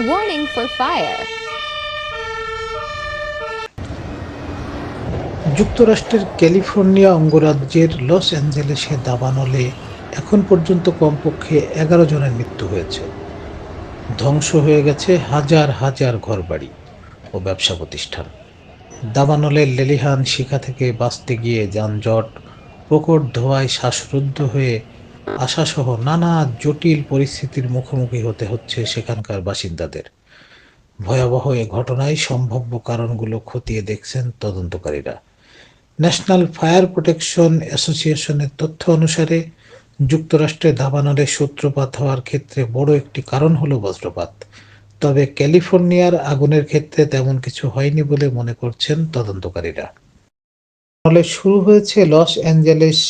Warning for fire. যুক্তরাষ্ট্রের California অঙ্গরাজ্যের loss অ্যাঞ্জেলেসে দাবানলে এখন পর্যন্ত কমপক্ষে ১১ জনের মৃত্যু হয়েছে। ধ্বংস হয়ে গেছে হাজার হাজার ঘরবাড়ি ও ব্যবসা প্রতিষ্ঠান। দাবানলের লেলিহান শিখা থেকে বাঁচতে গিয়ে যানজট, প্রকট ধোঁয়ায় শ্বাসরুদ্ধ হয়ে আসাসহ নানা জটিল পরিস্থিতির মুখোমুখি হতে হচ্ছে সেখানকার বাসিন্দাদের। ভয়াবহ এ ঘটনায় সম্ভাব্য কারণগুলো খতিয়ে দেখছেন তদন্তকারীরা। ন্যাশনাল ফায়ার প্রোটেকশন অ্যাসোসিয়েশনের তথ্য অনুসারে যুক্তরাষ্ট্রে দাবানলে সূত্রপাত হওয়ার ক্ষেত্রে বড় একটি কারণ হলো বজ্রপাত। তবে ক্যালিফোর্নিয়ার আগুনের ক্ষেত্রে তেমন কিছু হয়নি বলে মনে করছেন তদন্তকারীরা। দাবানলে শুরু হয়েছে লস অ্যাঞ্জেলেস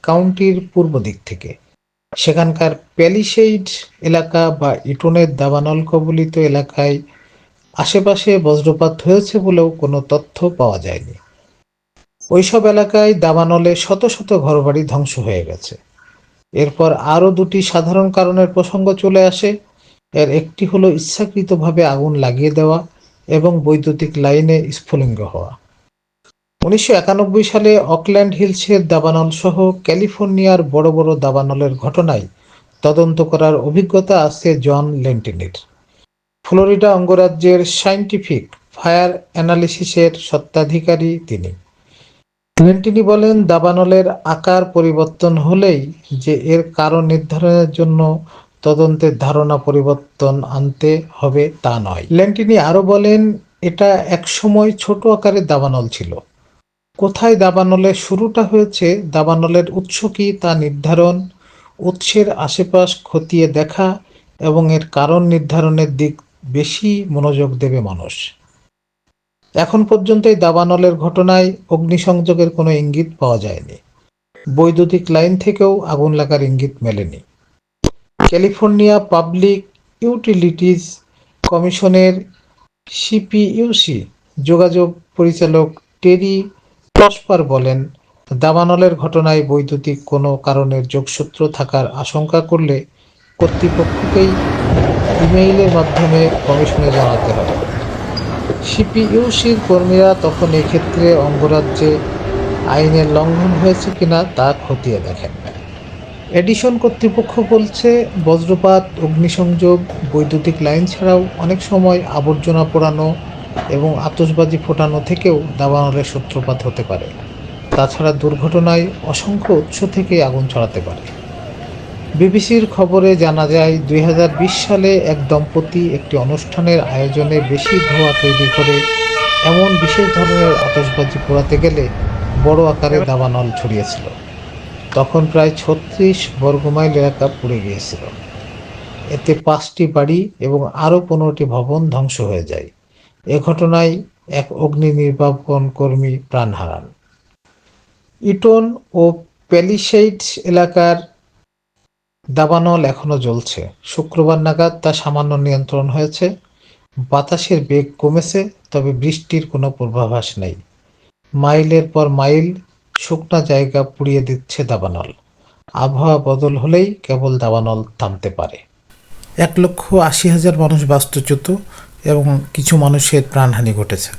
কাউন্টির পূর্ব দিক থেকে। সেখানকার প্যালিসেইড এলাকা বা ইটনের দাবানল কবলিত এলাকায় আশেপাশে বজ্রপাত হয়েছে বলেও কোনো তথ্য পাওয়া যায়নি। ওইসব এলাকায় দাবানলে শত শত ঘরবাড়ি ধ্বংস হয়ে গেছে। এরপর আরও দুটি সাধারণ কারণের প্রসঙ্গ চলে আসে। এর একটি হলো ইচ্ছাকৃতভাবে আগুন লাগিয়ে দেওয়া এবং বৈদ্যুতিক লাইনে স্ফুলিঙ্গ হওয়া। ১৯৯১ সালে অকল্যান্ড হিলসের দাবানল সহ ক্যালিফোর্নিয়ার বড় বড় দাবানলের ঘটনায় তদন্ত করার অভিজ্ঞতা আছে জন লেন্টিনির। ফ্লোরিডা অঙ্গরাজ্যের সায়েন্টিফিক ফায়ার অ্যানালিসিসের স্বত্বাধিকারী তিনি। লেন্টিনি বলেন, দাবানলের আকার পরিবর্তন হলেই যে এর কারণ নির্ধারণের জন্য তদন্তের ধারণা পরিবর্তন আনতে হবে তা নয়। লেন্টিনি আরও বলেন, এটা একসময় ছোট আকারের দাবানল ছিল। কোথায় দাবানলের শুরুটা হয়েছে, দাবানলের উৎস কী তা নির্ধারণ, উৎসের আশেপাশ খতিয়ে দেখা এবং এর কারণ নির্ধারণের দিক বেশি মনোযোগ দেবে মানুষ। এখন পর্যন্ত এই দাবানলের ঘটনায় অগ্নিসংযোগের কোনো ইঙ্গিত পাওয়া যায়নি। বৈদ্যুতিক লাইন থেকেও আগুন লাগার ইঙ্গিত মেলেনি। ক্যালিফোর্নিয়া পাবলিক ইউটিলিটিজ কমিশনের সিপিইউসি যোগাযোগ পরিচালক টেরি প্রসপার বলেন, দাবানলের ঘটনায় বৈদ্যুতিক কোনো কারণের যোগসূত্র থাকার আশঙ্কা করলে কর্তৃপক্ষকেই ইমেইলের মাধ্যমে কমিশনে জানাতে হবে। সিপিইউসির কর্মীরা তখন এক্ষেত্রে অঙ্গরাজ্যে আইনের লঙ্ঘন হয়েছে কিনা তা খতিয়ে দেখেন। এডিসন কর্তৃপক্ষ বলছে, বজ্রপাত, অগ্নিসংযোগ, বৈদ্যুতিক লাইন ছাড়াও অনেক সময় আবর্জনা পোড়ানো এবং আতশবাজি ফোটানো থেকেও দাবানলের সূত্রপাত হতে পারে। তাছাড়া দুর্ঘটনায় অসংখ্য উৎস থেকে আগুন ছড়াতে পারে। বিবিসির খবরে জানা যায়, ২০২০ সালে এক দম্পতি একটি অনুষ্ঠানের আয়োজনে বেশি ধোঁয়া তৈরি করে এমন বিশেষ ধরনের আতশবাজি পোড়াতে গেলে বড় আকারে দাবানল ছড়িয়েছিল। তখন প্রায় ৩৬ বর্গমাইল এলাকা পুড়ে গিয়েছিল। এতে ৫টি বাড়ি এবং আরও ১৫টি ভবন ধ্বংস হয়ে যায়। এ ঘটনায় এক অগ্নি নির্বাপন কর্মী প্রাণ হারান। ইটন ও প্যালিসেইডস এলাকার দাবানল এখনও জ্বলছে। শুক্রবার নাগাদ তা সামান্য নিয়ন্ত্রণ হয়েছে। বাতাসের বেগ কমেছে, তবে বৃষ্টির কোনো পূর্বাভাস নেই। মাইলের পর মাইল শুকনা জায়গা পুড়িয়ে দিচ্ছে দাবানল। আবহাওয়া বদল হলেই কেবল দাবানল থামতে পারে। ১,৮০,০০০ মানুষ বাস্তুচ্যুত এবং কিছু মানুষের প্রাণহানি ঘটেছে।